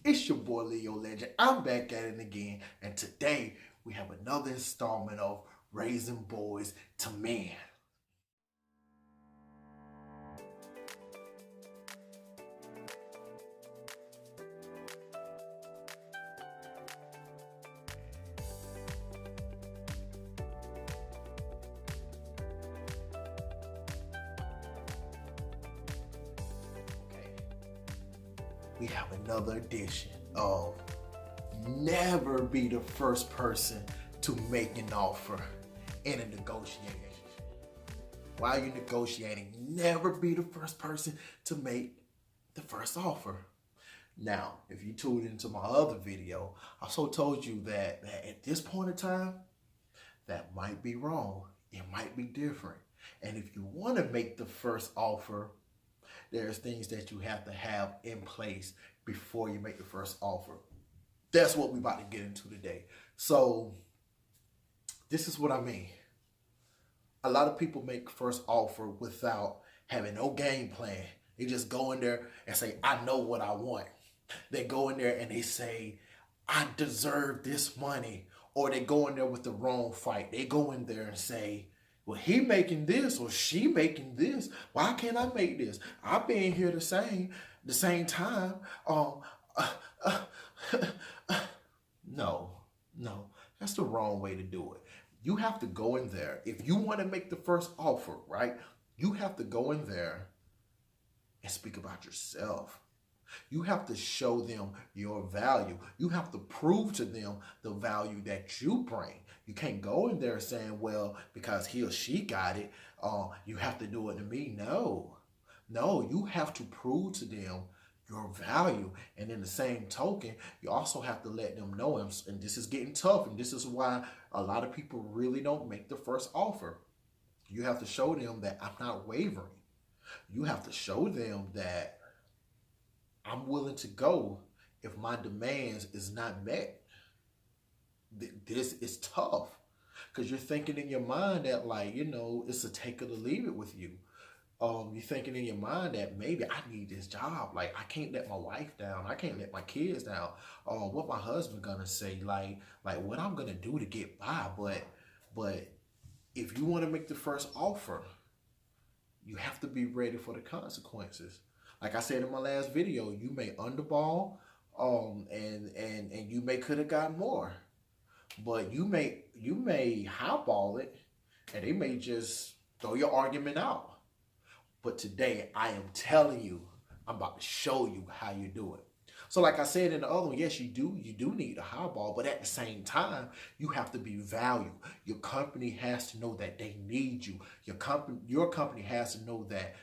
It's your boy Leo Legend. I'm back at it again, and today we have another installment of Raising Boys to Men. Okay, we have another edition of never be the first person to make an offer in a negotiation. While you're negotiating, never be the first person to make the first offer. Now, if you tuned into my other video, I also told you that at this point in time, that might be wrong. It might be different. And if you want to make the first offer, there's things that you have to have in place before you make the first offer. That's what we're about to get into today. So this is what I mean. A lot of people make first offer without having no game plan. They just go in there and say, I know what I want. They go in there and they say, I deserve this money. Or they go in there with the wrong fight. They go in there and say, well, he making this or she making this. Why can't I make this? I've been here the same time. No, that's the wrong way to do it. You have to go in there. If you want to make the first offer, right? You have to go in there and speak about yourself. You have to show them your value. You have to prove to them the value that you bring. You can't go in there saying, well, because he or she got it, you have to do it to me. No, you have to prove to them your value. And in the same token, you also have to let them know, and this is getting tough, and this is why a lot of people really don't make the first offer. You have to show them that I'm not wavering. You have to show them that I'm willing to go if my demands is not met. This is tough because you're thinking in your mind that, like, it's a take it or leave it with you. You're thinking in your mind that maybe I need this job. Like, I can't let my wife down. I can't let my kids down. What my husband gonna say? Like what I'm gonna do to get by. But if you want to make the first offer, you have to be ready for the consequences. Like I said in my last video, you may underball, and you may could have gotten more, but you may highball it, and they may just throw your argument out. But today, I am telling you, I'm about to show you how you do it. So like I said in the other one, yes, you do need a highball, but at the same time, you have to be valued. Your company has to know that they need you. Your company has to know that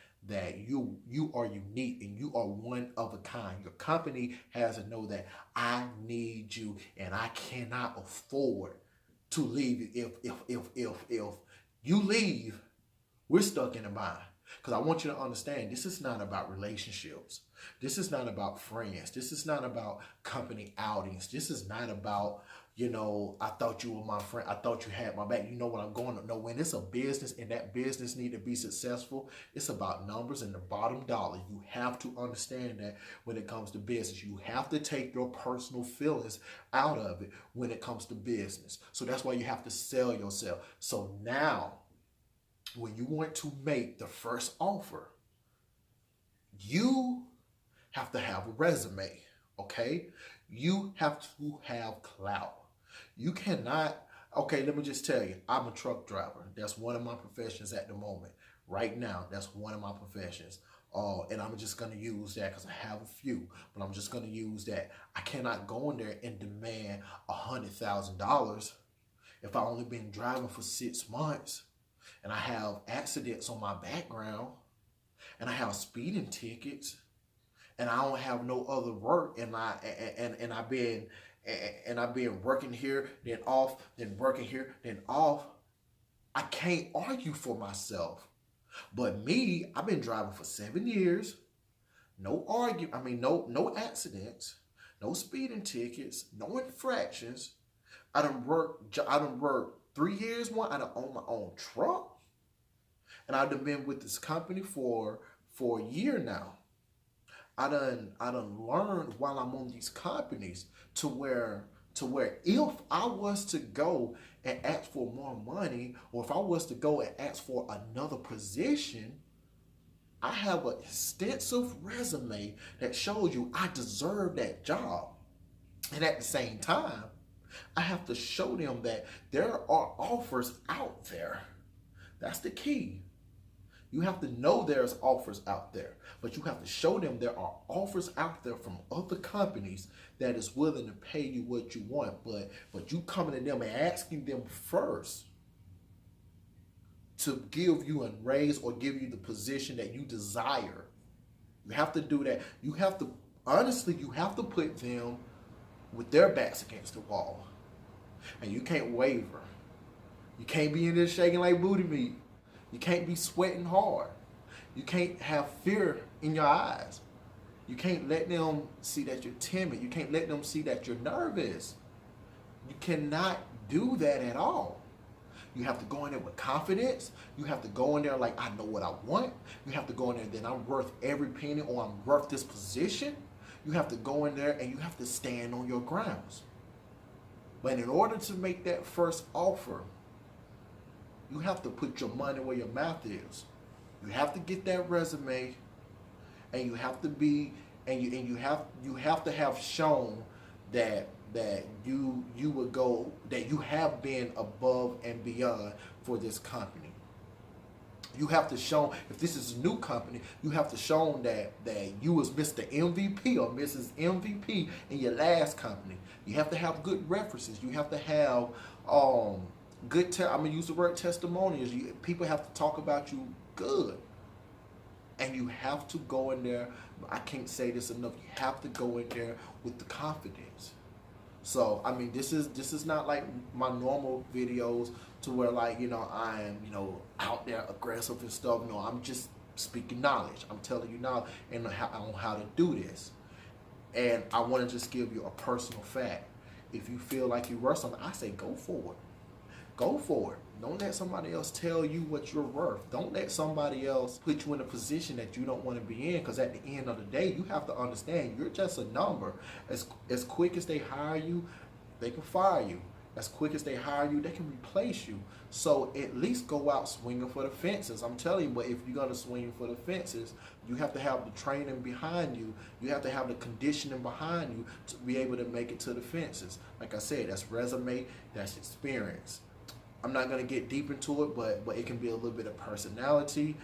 you are unique and you are one of a kind. Your company has to know that I need you and I cannot afford to leave you. If you leave, we're stuck in a bind. Because I want you to understand, this is not about relationships. This is not about friends. This is not about company outings. This is not about, I thought you were my friend. I thought you had my back. You know what I'm going to know. When it's a business and that business need to be successful, it's about numbers and the bottom dollar. You have to understand that when it comes to business. You have to take your personal feelings out of it when it comes to business. So that's why you have to sell yourself. So now, when you want to make the first offer, you have to have a resume, okay? You have to have clout. You cannot, okay, let me just tell you, I'm a truck driver. That's one of my professions at the moment. Right now, that's one of my professions. And I'm just going to use that because I have a few, but I'm just going to use that. I cannot go in there and demand $100,000 if I only been driving for 6 months. And I have accidents on my background, and I have speeding tickets, and I don't have no other work, and I've been working here, then off, then working here, then off. I can't argue for myself. But me, I've been driving for 7 years, no accidents, no speeding tickets, no infractions. I done worked 3 years. I done own my own truck. And I've been with this company for a year now. I done learned while I'm on these companies to where if I was to go and ask for more money, or if I was to go and ask for another position, I have an extensive resume that shows you I deserve that job. And at the same time, I have to show them that there are offers out there. That's the key. You have to know there's offers out there, but you have to show them there are offers out there from other companies that is willing to pay you what you want. But you coming to them and asking them first to give you a raise or give you the position that you desire. You have to do that. You have to, honestly, you have to put them with their backs against the wall. And you can't waver. You can't be in there shaking like booty meat. You can't be sweating hard. You can't have fear in your eyes. You can't let them see that you're timid. You can't let them see that you're nervous. You cannot do that at all. You have to go in there with confidence. You have to go in there like, I know what I want. You have to go in there, then I'm worth every penny, or I'm worth this position. You have to go in there and you have to stand on your grounds. But in order to make that first offer, you have to put your money where your mouth is. You have to get that resume, and you have to be, and you have to have shown that you would go, that you have been above and beyond for this company. You have to show, if this is a new company, you have to show that you was Mr. MVP or Mrs. MVP in your last company. You have to have good references. You have to have good, I'm going to use the word testimonials. People have to talk about you good. And you have to go in there, I can't say this enough, you have to go in there with the confidence. So, I mean, this is not like my normal videos to where, like, I am, out there aggressive and stuff. No, I'm just speaking knowledge. I'm telling you now and on how to do this. And I want to just give you a personal fact. If you feel like you're worth something, I say go for it. Go for it. Don't let somebody else tell you what you're worth. Don't let somebody else put you in a position that you don't want to be in, because at the end of the day, you have to understand you're just a number. As quick as they hire you, they can fire you. As quick as they hire you, they can replace you. So at least go out swinging for the fences. I'm telling you, but if you're going to swing for the fences, you have to have the training behind you. You have to have the conditioning behind you to be able to make it to the fences. Like I said, that's resume, that's experience. I'm not going to get deep into it, but it can be a little bit of personality.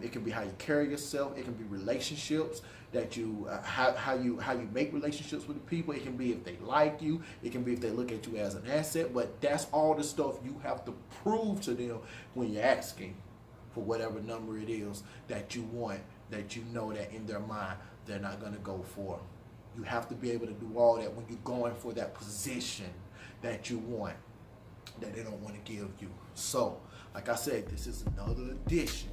It can be how you carry yourself. It can be relationships that you how you make relationships with the people. It can be if they like you. It can be if they look at you as an asset. But that's all the stuff you have to prove to them when you're asking for whatever number it is that you want, that you know that in their mind they're not going to go for. You have to be able to do all that when you're going for that position that you want, that they don't want to give you. So, like I said, this is another edition,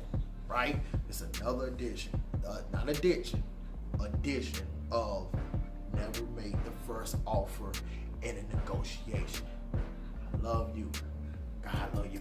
right? It's another edition, not addiction, edition of Never Make the First Offer in a Negotiation. I love you. God love you.